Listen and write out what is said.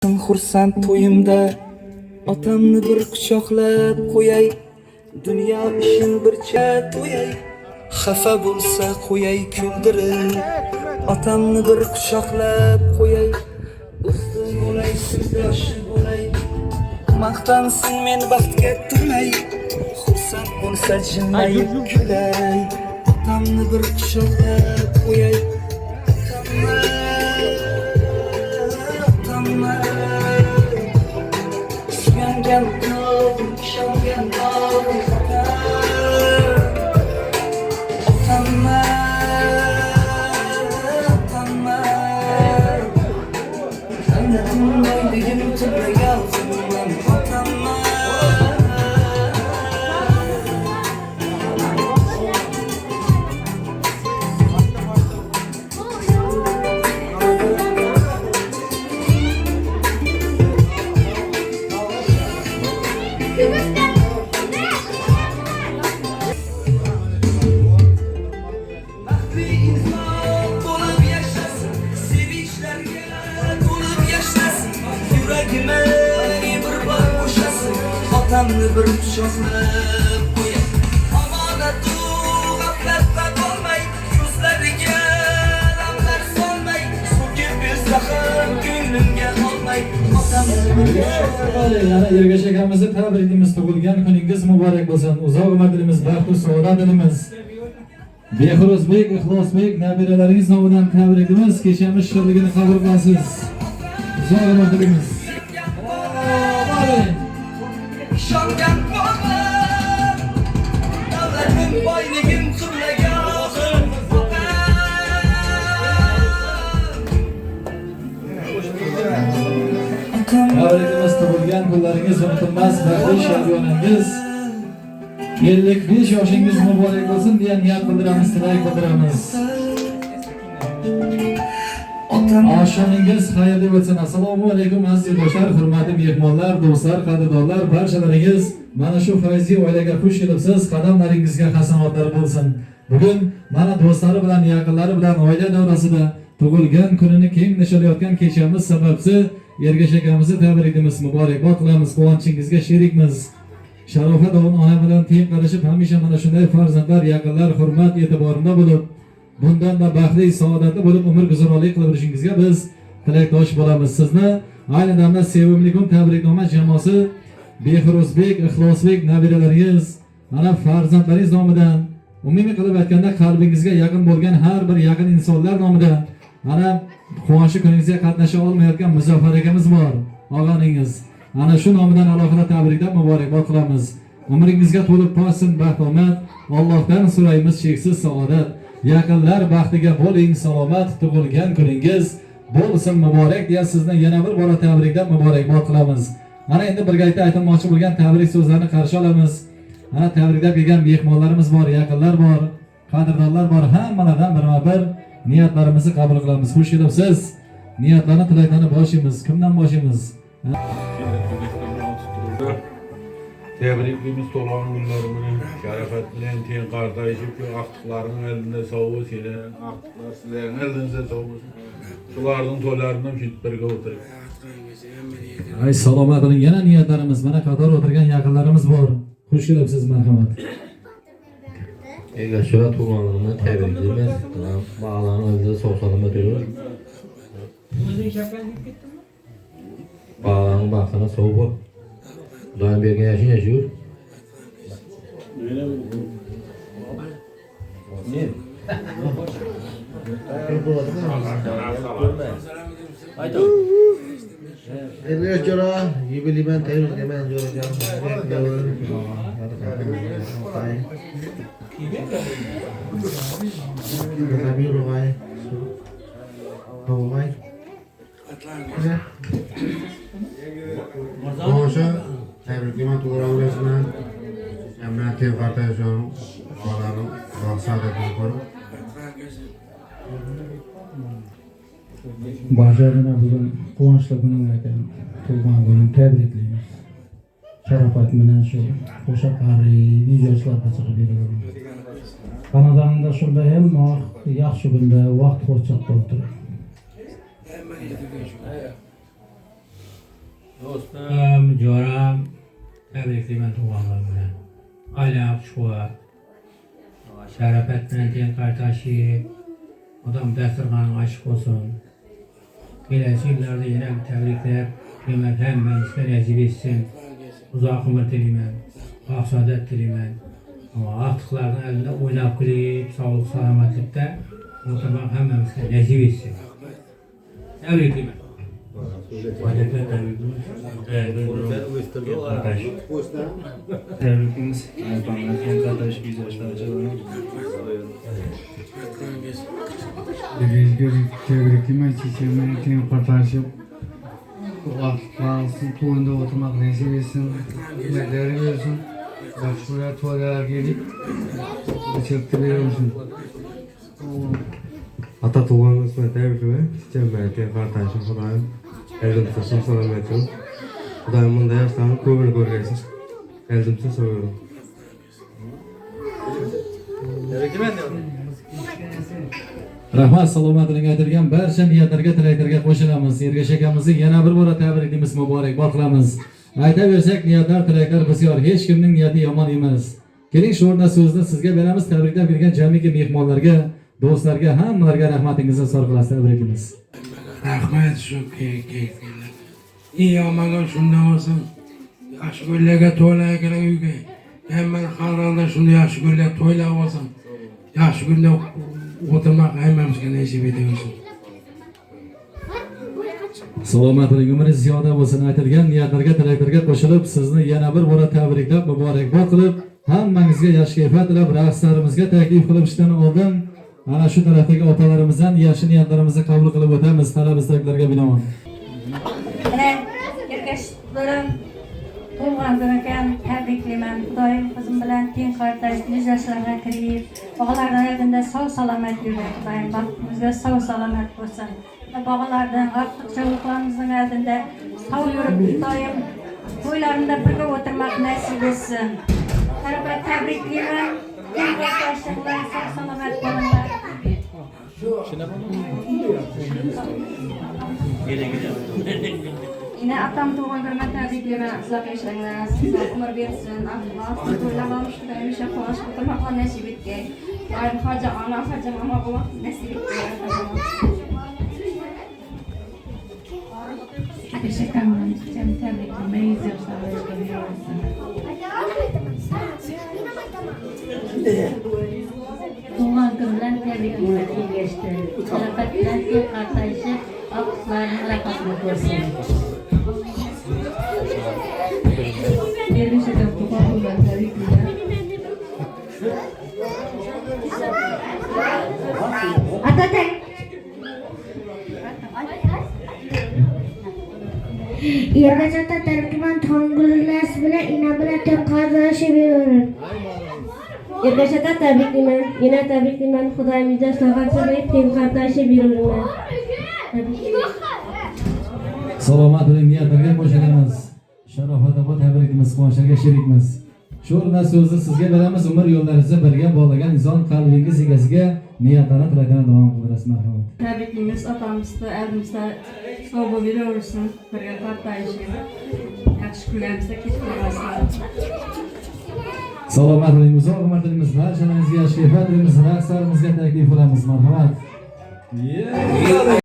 Xursand to'yimda otamni bir quchoqlab qo'yay, dunyo ishin bircha to'yay, xafa bo'lsa qo'yay kuldirib, otamni bir quchoqlab qo'yay, do'sti bo'lay, sirdoshi bo'lay, maqtansin men baxtga to'lay, xursand bo'lsa jilmayib kulay, otamni bir quchoqlab qo'yay, otamni bir quchoqlab qo'yay, omonatu g'aflatda qolmay, ko'zlariga lamlar solmay, so'kib bersa ham ko'nglimga olmay, otamni bir Yana Ergash akamizni tabrikimiz, tug'ilgan kuningiz muborak bo'lsin. Uzoq umrimiz, baxtu saodat tilamiz. Behruzbek, Ixlosbek nabiralaringiz nomidan tabrikimiz, kechamiz shirligini qabul qilasiz. Uzoq umr tilamiz. ishongan bolam, davlatim boyligim turmagan Tabrikimiz, tug'ilgan kunlaringiz unutilmas, baxtli shodiyonangiz, 55 yoshingiz muborak bo'lsin deya niyat bildiramiz, tilak bildiramiz. Oshoningiz xayrli bo'lsin. Assalomu alaykum aziz do'stlar, hurmatli mehmonlar, do'stlar, qadrdonlar, barchalaringiz mana shu fayzli oilaga xush kelibsiz. Qadamlaringizga hasanotlar bo'lsin. Bugun mana do'stlari bilan, yaqinlari bilan oila davrasida tug'ilgan kunini keng nishonlayotgan kechamiz sababchi Ergash akamizni tabrikimiz, muborakbod qilamiz. Quvonchingizni sherikmiz. Sharofat ona bilan teng qarashib, hamisha mana shunday farzandlar, yaqinlar hurmat e'tiborida bo'lib, bundan da baxtli, saodatli bo'lib umr guzaronlik qilib o'tishingizga biz tilakdosh bo'lamiz. Sizni ayni damda sevimli kun tabriknoma jamoasi Behruzbek, Ixlosbek nabiralaringiz, mana farzandlaringiz nomidan, umumiy qilib aytganda qalbingizga yaqin bo'lgan har bir yaqin insonlar nomidan, mana quvonchi kuningizga qatnasha olmayotgan Muzaffar akamiz bor, og'aningiz. Ana shu nomidan alohida tabriklab muborakbod qilamiz. Umringizga to'lib toshsin baxt-omad. Allohdan so'raymiz cheksiz saodat. Yaqinlar baxtiga bo'ling, salomat, tug'ilgan kuningiz bo'lsin muborak deya sizni yana bir bora tabriklab muborakbod qilamiz. Mana endi birgalikda aytmoqchi bo'lgan tabrik so'zlarini qarshi olamiz. Mana tabriklab kelgan mehmonlarimiz bor, yaqinlar bor, qadrdonlar bor. Hammalardan birma-bir niyatlarimizni qabul qilamiz. Xush kelibsiz. Niyatlarni, tilaklarni boshimiz. Kimdan boshimiz? Tebrikimiz to'lg'an kunlarimni sharafat bilan teng qardoshib, aqtiqlarning elinde sovuq, senin aqtiqlar sizlerin elinizde sovuq. Shularning to'larini shit birga o'tirib. Ay salomat bo'ling. Yana niyatlarimiz, mana qator o'tirgan yaqinlarimiz bor. Xush kelibsiz, marhamat. Ergashlar to'g'onlarni tabriklaymiz. Bog'larni o'zida sog' salomat bo'lib. Bog'larning baxtini sog' bo'l. Doim bergan yashin yashur. Ergash jora, yubileyman, tabriklayman jo'rajon. Boşa tebrikime tuğrağılısına emniyeti kardeşlerim, ağlarım, saadetini korup. Başarına bugün quvonchli kuning ekan, tug'ilgan kuningni tabriklaymiz. Sharofat bilan shu o'sha qari videolarga chiqib beraman. Xonadoningda shunday ham yaxshi kunda vaqt xo'jalik bo'lib turadi. Dostum, Joram, təbrikləmən tuğanlar bilen. Alaq, şuva, şərəfət bilen ten qardaşı, adam dəstirğanın aşıq olsun. Gələcək illərdə yenə bir təbriklər, demək həmmənizə nəcib etsin. Uzaq ömür diləmən, baxsadət diləmən. Ama artıqlarının əlində oynaq bilib, sağlıq, salamatlıqda oturmaq həmmənizə nəcib etsin. Təbrikləmən. Tebrikimiz. En kardeş biz yaşlayacağız. Tebriklemek çiçeğime en kardeşim. Vakıflansın, tuğunda oturmak nasip etsin. Hizmetleri versin. Başvuruya tuvaleler gelip çöptü veriyorsun. Ata tuğanız ve tebrikime. Çiçeğime ten kardeşim Xudayım. Eldimse son salametim. Xudayım bunda yaşlarını kömür görgeysin. Eldimse soğuyorum. Rahmat, salomatlik aytilgan barcha niyatlarga, tilaklarga qo'shilamiz. Ergash akamizni yana bir bora tabriklaymiz, muborakbod qilamiz. Aytaversak, niyatlar, tilaklar bisyor. Hech kimning niyati yomon emas. Keling, shu o'rinda so'zni sizga beramiz. Tabriklab kelgan jamiki mehmonlarga, do'stlarga, hammalarga rahmatingizni izhor qilasiz. Tabriklaymiz. Rahmet şu keyifler. İyi amaga şundan olsun. Yaş göllerge toylaya gele uyge. Hemen halanda şunu yaş göller toylaya olsun. Yaş günde oturmak hemmemizge nasip ediyorsun. Salomatlik, umringiz ziyoda bo'lsin. Aytilgan niyatlarga, tilaklarga qo'shilib, sizni yana bir bora tabriklab, muborakbod qilib, hammangizga yaxshi kayfiyat tilab, raqslarimizga taklif qilishdan oldin ana shu tarafdagi otalarimizdan yaxshi niyatlarimizni qabul qilib o'tamiz, talab istaklarga binoan. Erkashlarım tug'ilgan kun ekan, tabriklayman. Xudoyim qizim bilan teng qardosh 100 yoshlarga kirib, bog'lardan oldinda sog' salomat yuring. Xudoyim baxtimizga sog' salomat bo'lsin. Bog'lardan ortiq chog'larimizning oldinda sog' yurib, Xudoyim to'ylarimda birga o'tirmak nasib etsin. Albatta tabriklayman. Teng qardoshlar bilan sog' salomat bo'linglar. Yine atam tuğan görme tabriklayman. Sizlar yaşlarınlar, sizlar umur versin. Allah siz to'ylamamış Xudoyim ishga qo'sh o'tirmoqni nasib etgay. Doim hoja ona, hoja mama bo'lmoq nasib etgay. Teşekkür ederim. Cem tabriklemeyiz yoshlarga bersin. Tuğan gün bilan tabriklayman Ergashni. Salomat bilan teng qardoshib, alqishlarni raqamga ko'rsin. Ergashga tuğan bilan tabriklayman. Atatek. Ergash ota tabriklayman. Tongullas bilan ina bilan teng qardoshib yuraver. Ergash ota tabriklayman. Yana tabriklayman. Xudoyim bizga sog'lik berib teng qardoshib yuraver. Salomat bo'ling, niyatlarga qo'shilamiz. Sharofatobod tabriklaymiz, quvonchlarga sherikmiz. Shu o'rinda so'zni sizga beramiz. Umr yo'llaringizni birga bog'lagan inson qalbingiz egasiga niyatlarni, tilaklarini davom qildirasiz. Marhamat. Tabriklaymiz otamizda, elimizda sog' bo'lib yuraversin. Birga qardoshib, yaxshi kunlarimizda ketib qolmasin. Salomat bo'ling, uzoq umr tilaymiz. Barchalaringizga yaxshi kayfiyat tilaymiz. Raqslarimizga taklif qilamiz. Marhamat.